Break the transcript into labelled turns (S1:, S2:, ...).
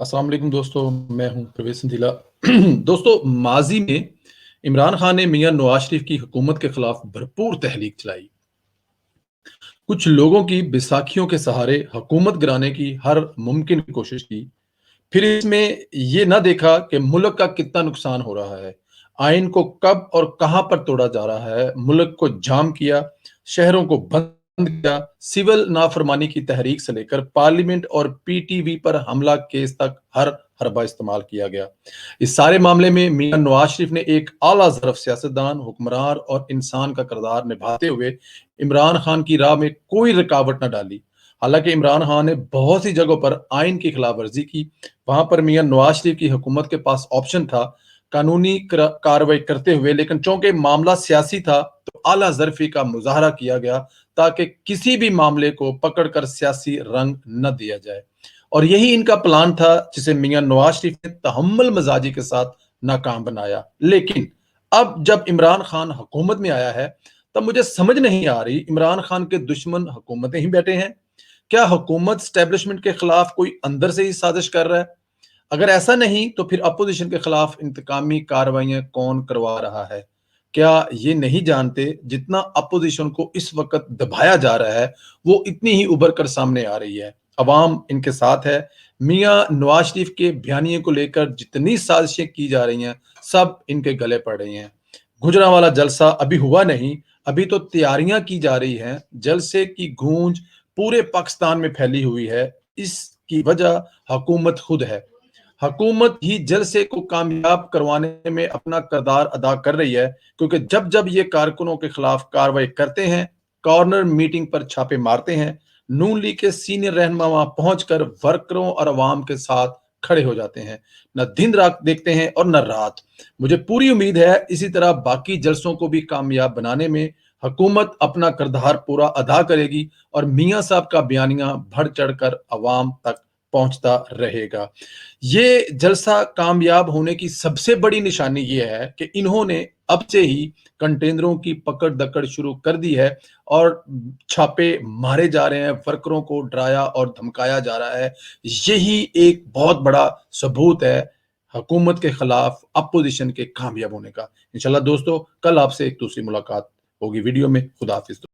S1: अस्सलाम वालेकुम दोस्तों, मैं हूं प्रवेश सिंधिला। दोस्तों, माजी में इमरान खान ने मियां नवाज शरीफ की हुकूमत के खिलाफ भरपूर तहरीक चलाई। कुछ लोगों की बैसाखियों के सहारे हुकूमत गिराने की हर मुमकिन कोशिश की। फिर इसमें ये ना देखा कि मुल्क का कितना नुकसान हो रहा है, आइन को कब और कहां पर तोड़ा जा रहा है, मुल्क को जाम किया, शहरों को बंद किया, सिविल नाफरमानी की तहरीक से लेकर पार्लियामेंट और पीटीवी पर हमला केस तक हर हरबा इस्तेमाल किया गया। इस सारे मामले में मियां नवाज शरीफ ने एक आला ज़रफ़ सियासतदान, हुक्मरान और इंसान का किरदार निभाते हुए इमरान खान की राह में कोई रुकावट न डाली। हालांकि इमरान खान ने बहुत सी जगहों पर आइन की खिलाफ वर्जी की। वहां पर मियां नवाज शरीफ की हुकूमत के पास ऑप्शन था कानूनी कार्रवाई करते हुए, लेकिन चूंकि मामला सियासी था तो आला ज़रफ़ी का मुजाहरा किया गया ताकि किसी भी मामले को पकड़कर सियासी रंग न दिया जाए। और यही इनका प्लान था जिसे मियां नवाज शरीफ ने तहम्मुल मजाजी के साथ नाकाम बनाया। लेकिन अब जब इमरान खान हुकूमत में आया है, तब मुझे समझ नहीं आ रही इमरान खान के दुश्मन हुकूमतें ही बैठे हैं। क्या हुकूमत स्टैब्लिशमेंट के खिलाफ कोई अंदर से ही साजिश कर रहा है? अगर ऐसा नहीं तो फिर अपोजिशन के खिलाफ इंतकामी कार्रवाइयां कौन करवा रहा है? क्या ये नहीं जानते जितना अपोजिशन को इस वक्त दबाया जा रहा है, वो इतनी ही उभर कर सामने आ रही है। अवाम इनके साथ है। मियां नवाज शरीफ के बयानिए को लेकर जितनी साजिशें की जा रही हैं, सब इनके गले पड़ रही हैं। गुजरांवाला जलसा अभी हुआ नहीं, अभी तो तैयारियां की जा रही हैं। जलसे की गूंज पूरे पाकिस्तान में फैली हुई है। इसकी वजह हुकूमत खुद है। हुकूमत ही जलसे को कामयाब करवाने में अपना किरदार अदा कर रही है, क्योंकि जब जब ये कारकुनों के खिलाफ कार्रवाई करते हैं, कॉर्नर मीटिंग पर छापे मारते हैं, नून लीग के सीनियर रहनुमा वहां पहुंचकर वर्करों और अवाम के साथ खड़े हो जाते हैं। न दिन रात देखते हैं और न रात। मुझे पूरी उम्मीद है इसी तरह बाकी जलसों को भी कामयाब बनाने में हुकूमत अपना किरदार पूरा अदा करेगी और मियां साहब का बयानिया बढ़ चढ़कर अवाम तक पहुंचता रहेगा। ये जलसा कामयाब होने की सबसे बड़ी निशानी ये है कि इन्होंने अब से ही कंटेनरों की पकड़ दकड़ शुरू कर दी है और छापे मारे जा रहे हैं, वर्करों को डराया और धमकाया जा रहा है। यही एक बहुत बड़ा सबूत है हुकूमत के खिलाफ अपोजिशन के कामयाब होने का। इंशाल्लाह दोस्तों, कल आपसे एक दूसरी मुलाकात होगी वीडियो में। खुदा हाफिज।